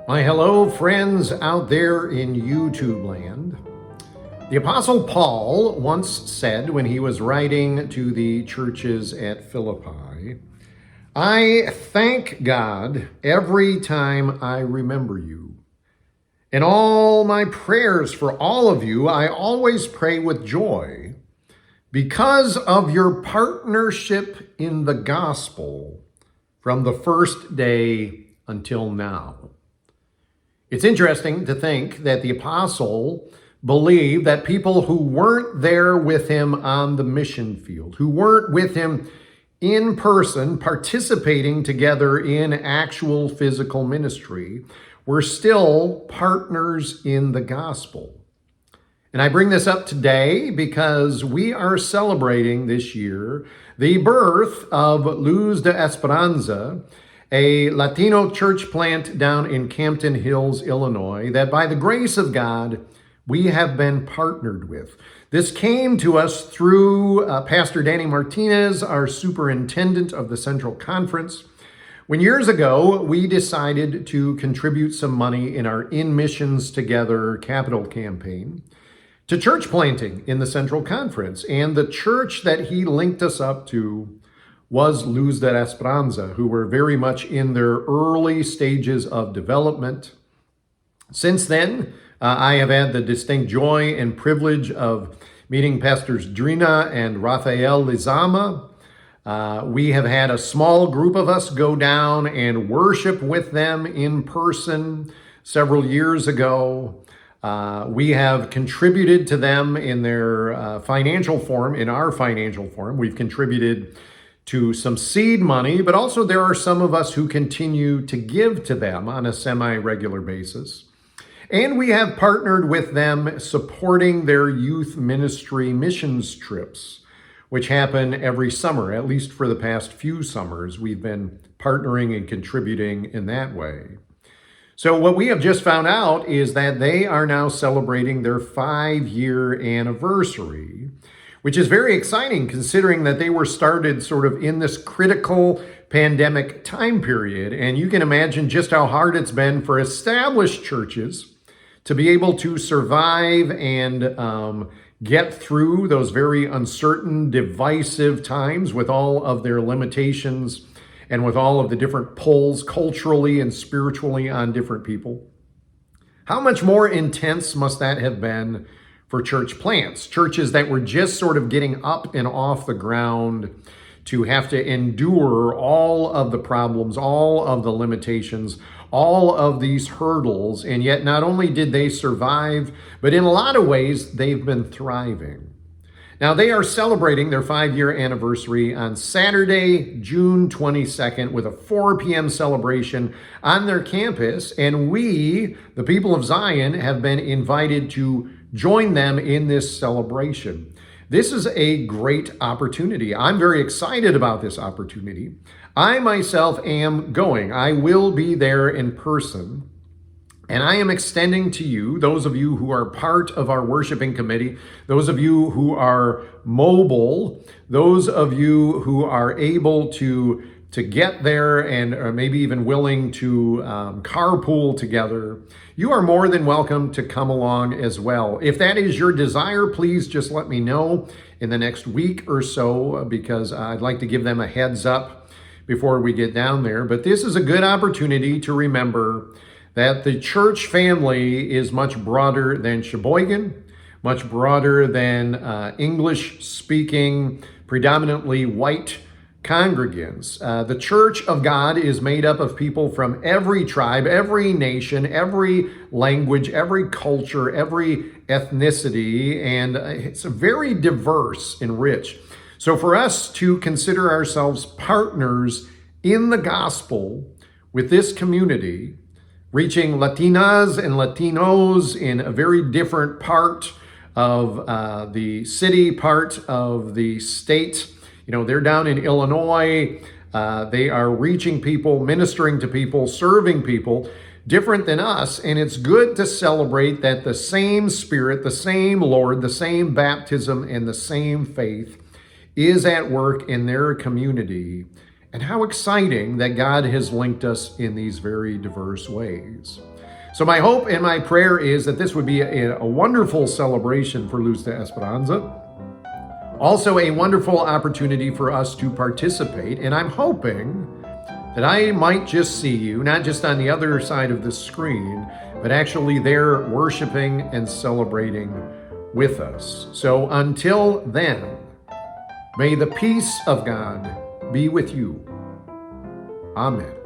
My hello, friends out there in YouTube land. The Apostle Paul once said when he was writing to the churches at Philippi, "I thank God every time I remember you. In all my prayers for all of you, I always pray with joy because of your partnership in the gospel from the first day until now." It's interesting to think that the apostle believed that people who weren't there with him on the mission field, who weren't with him in person, participating together in actual physical ministry, were still partners in the gospel. And I bring this up today because we are celebrating this year the birth of Luz de Esperanza, a Latino church plant down in Campton Hills, Illinois, that by the grace of God, we have been partnered with. This came to us through Pastor Danny Martinez, our superintendent of the Central Conference. When years ago, we decided to contribute some money in our In Missions Together capital campaign to church planting in the Central Conference. And the church that he linked us up to was Luz de Esperanza, who were very much in their early stages of development. Since then, I have had the distinct joy and privilege of meeting Pastors Drina and Rafael Lizama. We have had a small group of us go down and worship with them in person several years ago. We have contributed to them in their financial form, in our financial form. We've contributed to some seed money, but also there are some of us who continue to give to them on a semi-regular basis. And we have partnered with them supporting their youth ministry missions trips, which happen every summer, at least for the past few summers. We've been partnering and contributing in that way. So what we have just found out is that they are now celebrating their 5-year anniversary, which is very exciting considering that they were started sort of in this critical pandemic time period. And you can imagine just how hard it's been for established churches to be able to survive and get through those very uncertain, divisive times with all of their limitations and with all of the different pulls culturally and spiritually on different people. How much more intense must that have been for church plants, churches that were just sort of getting up and off the ground, to have to endure all of the problems, all of the limitations, all of these hurdles. And yet not only did they survive, but in a lot of ways, they've been thriving. Now, they are celebrating their 5-year anniversary on Saturday, June 22nd, with a 4 p.m. celebration on their campus. And we, the people of Zion, have been invited to join them in this celebration. This is a great opportunity. I'm very excited about this opportunity. I myself am going. I will be there in person. And I am extending to you, those of you who are part of our worshiping committee, those of you who are mobile, those of you who are able to get there and are maybe even willing to carpool together, you are more than welcome to come along as well. If that is your desire, please just let me know in the next week or so, because I'd like to give them a heads up before we get down there. But this is a good opportunity to remember that the church family is much broader than Sheboygan, much broader than English-speaking, predominantly white congregants. The Church of God is made up of people from every tribe, every nation, every language, every culture, every ethnicity, and it's very diverse and rich. So for us to consider ourselves partners in the gospel with this community, reaching Latinas and Latinos in a very different part of the city, part of the state. You know, they're down in Illinois. They are reaching people, ministering to people, serving people, different than us. And it's good to celebrate that the same Spirit, the same Lord, the same baptism, and the same faith is at work in their community. And how exciting that God has linked us in these very diverse ways. So my hope and my prayer is that this would be a wonderful celebration for Luz de Esperanza. Also a wonderful opportunity for us to participate. And I'm hoping that I might just see you, not just on the other side of the screen, but actually there worshiping and celebrating with us. So until then, may the peace of God be with you. Amen.